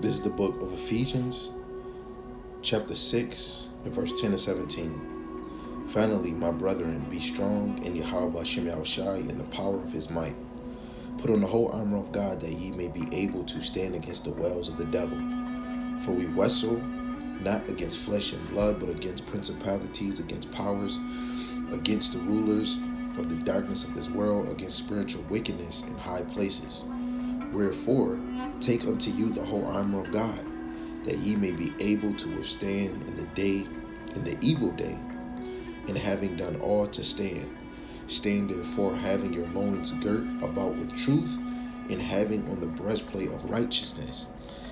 This is the book of Ephesians, chapter 6, and verse 10 to 17. Finally, my brethren, be strong in Yahawashi in the power of his might. Put on the whole armor of God, that ye may be able to stand against the wiles of the devil. For we wrestle not against flesh and blood, but against principalities, against powers, against the rulers of the darkness of this world, against spiritual wickedness in high places. Wherefore, take unto you the whole armor of God, that ye may be able to withstand in the evil day, and having done all to stand. Stand therefore, having your loins girt about with truth, and having on the breastplate of righteousness,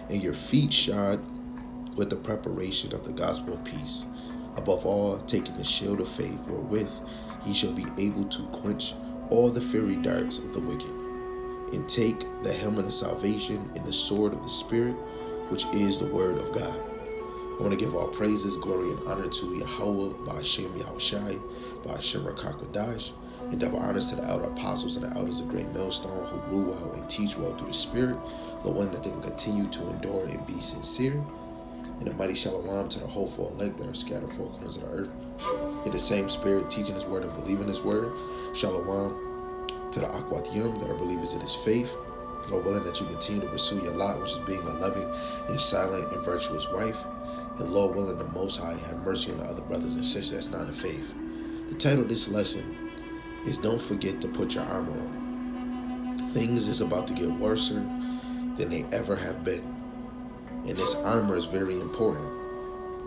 and your feet shod with the preparation of the gospel of peace. Above all, taking the shield of faith, wherewith ye shall be able to quench all the fiery darts of the wicked. And take the helmet of salvation and the sword of the Spirit, which is the word of God. I want to give all praises, glory, and honor to Yahawah, Bahasham, Yahawashi, Bahasham, Rakakwadash, and double honors to the elder apostles and the elders of Great Millstone who rule well and teach well through the Spirit, the one that they can continue to endure and be sincere. And a mighty shalom to the hopeful elect that are scattered four corners of the earth. In the same Spirit, teaching his word and believing his word. Shalom to the Akwatiyim that are believers in his faith. Lord willing that you continue to pursue your lot, which is being a loving and silent and virtuous wife. And Lord willing, the Most High have mercy on the other brothers and sisters that's not in faith. The title of this lesson is Don't Forget to Put Your Armor On. Things is about to get worse than they ever have been. And this armor is very important.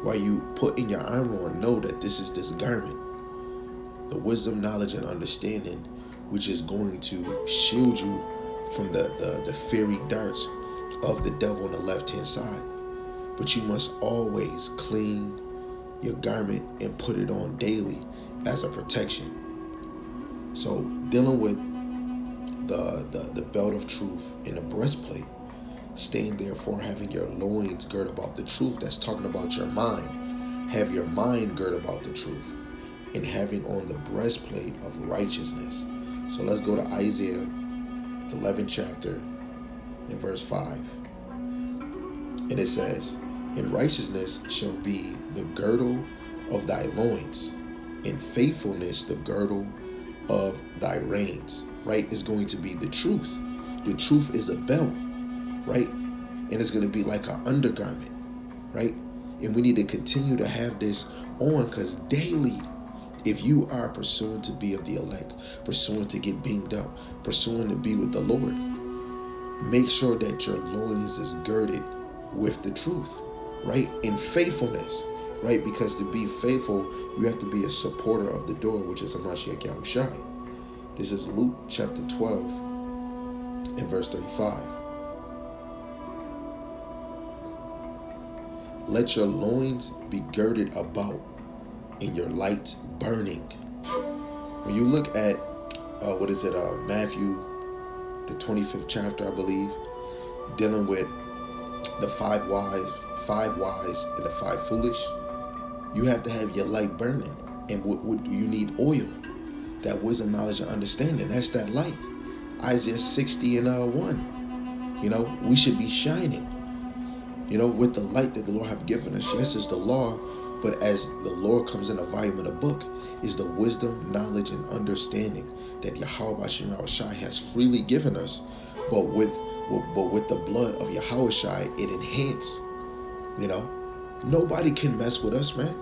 While you put in your armor on, know that this is this garment. The wisdom, knowledge, and understanding, which is going to shield you from the fiery darts of the devil on the left-hand side. But you must always clean your garment and put it on daily as a protection. So dealing with the belt of truth and the breastplate, stand therefore having your loins girt about the truth. That's talking about your mind. Have your mind girt about the truth, and having on the breastplate of righteousness. So let's go to Isaiah, the 11th chapter, in verse 5. And it says, "And righteousness shall be the girdle of thy loins, and faithfulness the girdle of thy reins." Right? Is going to be the truth. The truth is a belt, right? And it's going to be like an undergarment, right? And we need to continue to have this on, because daily, if you are pursuing to be of the elect, pursuing to get beamed up, pursuing to be with the Lord, make sure that your loins is girded with the truth, right? In faithfulness, right? Because to be faithful, you have to be a supporter of the door, which is a Mashiach Yahawashi. This is Luke chapter 12 and verse 35. Let your loins be girded about, and your lights burning. When you look at Matthew, the 25th chapter, I believe, dealing with the five wise and the five foolish, you have to have your light burning. And what you need? Oil. That wisdom, knowledge, and understanding. That's that light. Isaiah 60 and 1. We should be shining, with the light that the Lord have given us. Yes, it's the law, but as the Lord comes in a volume of the book, is the wisdom, knowledge, and understanding that Yahawashi has freely given us, but with the blood of Yahawashi, it enhanced. Nobody can mess with us, man,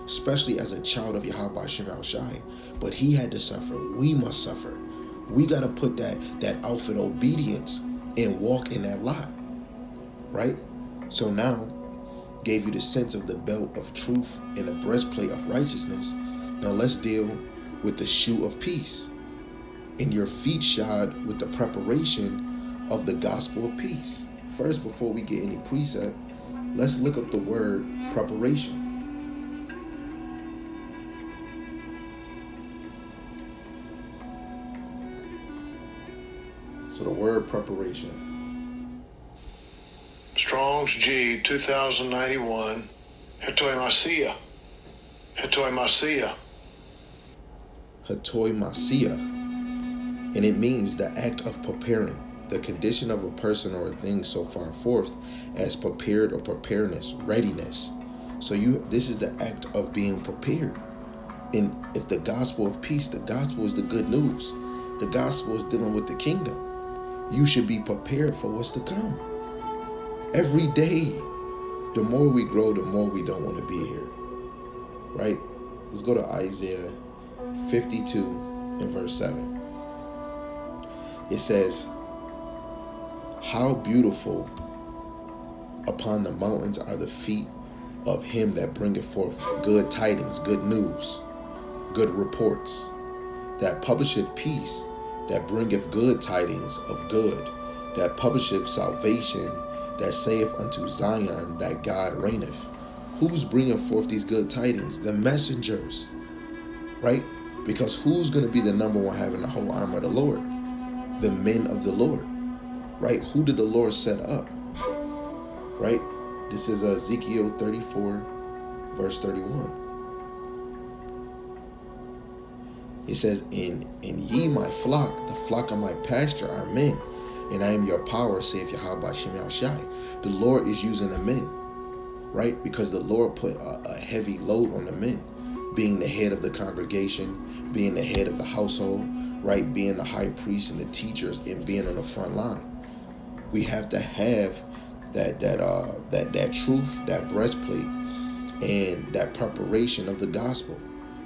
especially as a child of Yahawashi. But he had to suffer. We must suffer. We got to put that outfit obedience and walk in that lot, right? So now, gave you the sense of the belt of truth and the breastplate of righteousness. Now let's deal with the shoe of peace, and your feet shod with the preparation of the gospel of peace. First, before we get any precept, let's look up the word preparation. So the word preparation. Strong's G 2091. Hatoi Masia. Hatoi Masia. Hatoi Masia. And it means the act of preparing, the condition of a person or a thing so far forth as prepared or preparedness, readiness. So this is the act of being prepared. And if the gospel of peace, the gospel is the good news. The gospel is dealing with the kingdom. You should be prepared for what's to come. Every day, the more we grow, the more we don't want to be here. Right? Let's go to Isaiah 52 and verse 7. It says, how beautiful upon the mountains are the feet of him that bringeth forth good tidings, good news, good reports, that publisheth peace, that bringeth good tidings of good, that publisheth salvation, that saith unto Zion that God reigneth. Who's bringing forth these good tidings? The messengers, right? Because who's going to be the number one having the whole armor of the Lord? The men of the Lord, right? Who did the Lord set up, right? This is Ezekiel 34, verse 31. It says, and ye my flock, the flock of my pasture are men, and I am your power, saith Yahawashi. The Lord is using the men, right? Because the Lord put a heavy load on the men, being the head of the congregation, being the head of the household, right? Being the high priest and the teachers, and being on the front line. We have to have that truth, that breastplate, and that preparation of the gospel,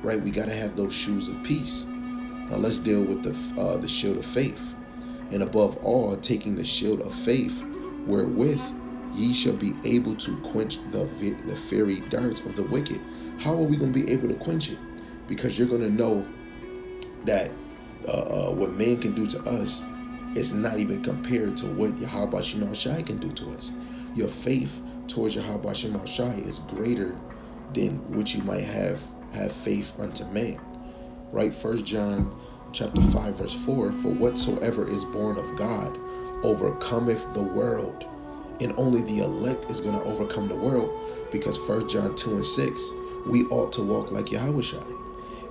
right? We got to have those shoes of peace. Now let's deal with the shield of faith, and above all, taking the shield of faith, wherewith ye shall be able to quench the fiery darts of the wicked. How are we going to be able to quench it? Because you're going to know that what man can do to us is not even compared to what Yahawashi can do to us. Your faith towards Yahawashi is greater than what you might have faith unto man, right? 1 John chapter 5 verse 4, for whatsoever is born of God overcometh the world. And only the elect is going to overcome the world, because 1 John 2 and 6, we ought to walk like Yahawashi.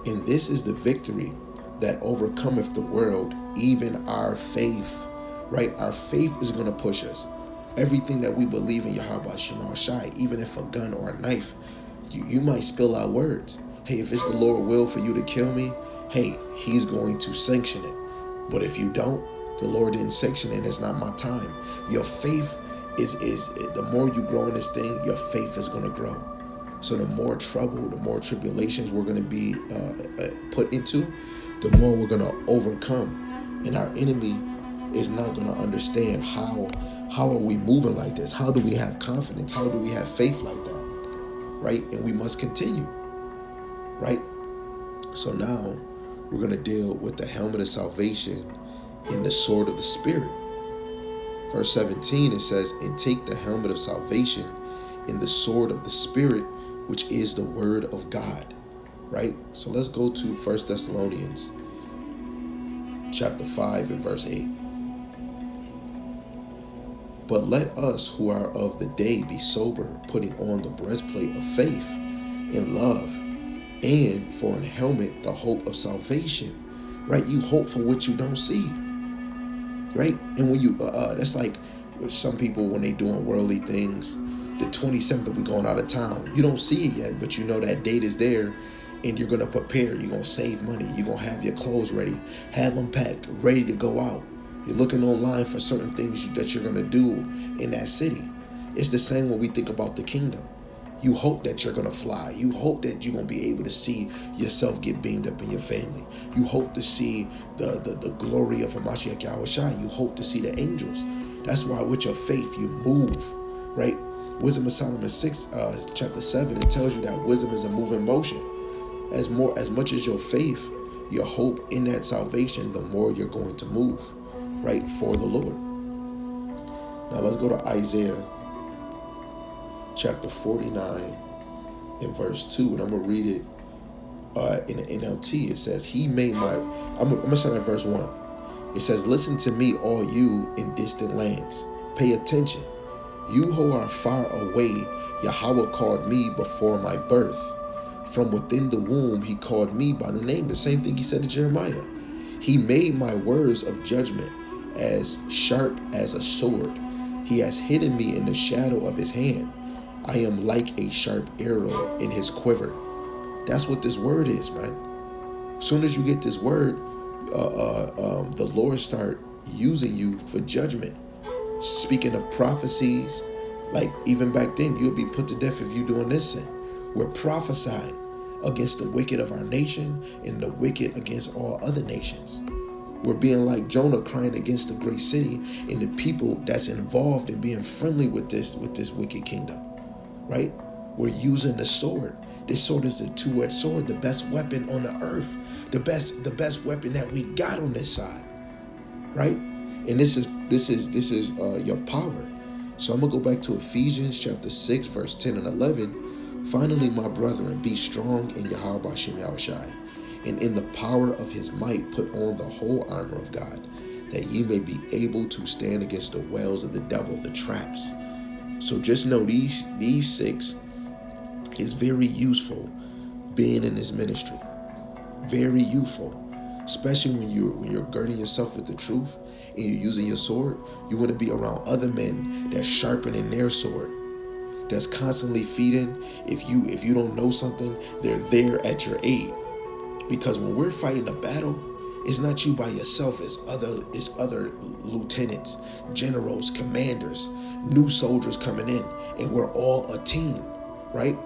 And this is the victory that overcometh the world, even our faith, right? Our faith is going to push us. Everything that we believe in Yahawashi, even if a gun or a knife, you might spill out words. Hey, if it's the Lord will for you to kill me, hey, he's going to sanction it. But if you don't, the Lord didn't sanction it. It's not my time. Your faith is the more you grow in this thing, your faith is going to grow. So the more trouble, the more tribulations we're going to be put into, the more we're going to overcome. And our enemy is not going to understand how are we moving like this? How do we have confidence? How do we have faith like that? Right? And we must continue. Right? So now we're going to deal with the helmet of salvation and the sword of the Spirit. Verse 17, it says, and take the helmet of salvation and the sword of the Spirit, which is the word of God. Right? So let's go to 1 Thessalonians chapter 5 and verse 8. But let us who are of the day be sober, putting on the breastplate of faith and love, and for an helmet the hope of salvation. Right? You hope for what you don't see. Right? And when you that's like with some people when they doing worldly things. The 27th we going out of town. You don't see it yet, but you know that date is there, and you're gonna prepare. You're gonna save money. You're gonna have your clothes ready, have them packed, ready to go out. You're looking online for certain things that you're gonna do in that city. It's the same when we think about the kingdom. You hope that you're gonna fly. You hope that you're gonna be able to see yourself get beamed up in your family. You hope to see the glory of Hamashiach Yahawashi. You hope to see the angels. That's why with your faith you move, right? Wisdom of Solomon 6, chapter 7, it tells you that wisdom is a moving motion. As much as your faith, your hope in that salvation, the more you're going to move, right, for the Lord. Now let's go to Isaiah chapter 49 and verse 2, and I'm going to read it in the NLT. It says, he made I'm going to start at verse 1. It says, listen to me, all you in distant lands. Pay attention. You who are far away, Yahawah called me before my birth. From within the womb, he called me by the name. The same thing he said to Jeremiah. He made my words of judgment, as sharp as a sword. He has hidden me in the shadow of his hand. I am like a sharp arrow in his quiver. That's what this word is, man. As soon as you get this word, the Lord start using you for judgment. Speaking of prophecies, like even back then, you'll be put to death if you're doing this sin. We're prophesying against the wicked of our nation and the wicked against all other nations. We're being like Jonah crying against the great city and the people that's involved in being friendly with this wicked kingdom, right? We're using the sword. This sword is a two-edged sword, the best weapon on the earth, the best weapon that we got on this side, right? And this is your power. So I'm gonna go back to Ephesians chapter 6, verse 10 and 11. Finally, my brethren, be strong in Yahawashi, and in the power of his might put on the whole armor of God, that ye may be able to stand against the wiles of the devil, the traps. So just know these six is very useful being in this ministry. Very useful. Especially when you're girding yourself with the truth and you're using your sword. You want to be around other men that's sharpening their sword, that's constantly feeding. If you don't know something, they're there at your aid. Because when we're fighting a battle, it's not you by yourself. It's other lieutenants, generals, commanders, new soldiers coming in, and we're all a team, right?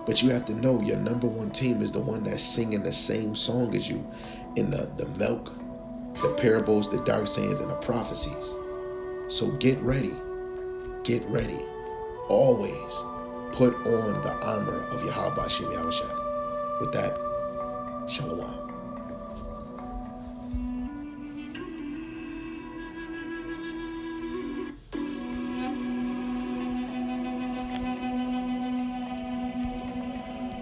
But you have to know your number one team is the one that's singing the same song as you in the milk, the parables, the dark sayings, and the prophecies. So get ready. Get ready. Always put on the armor of Yahawashi. With that, Shalom.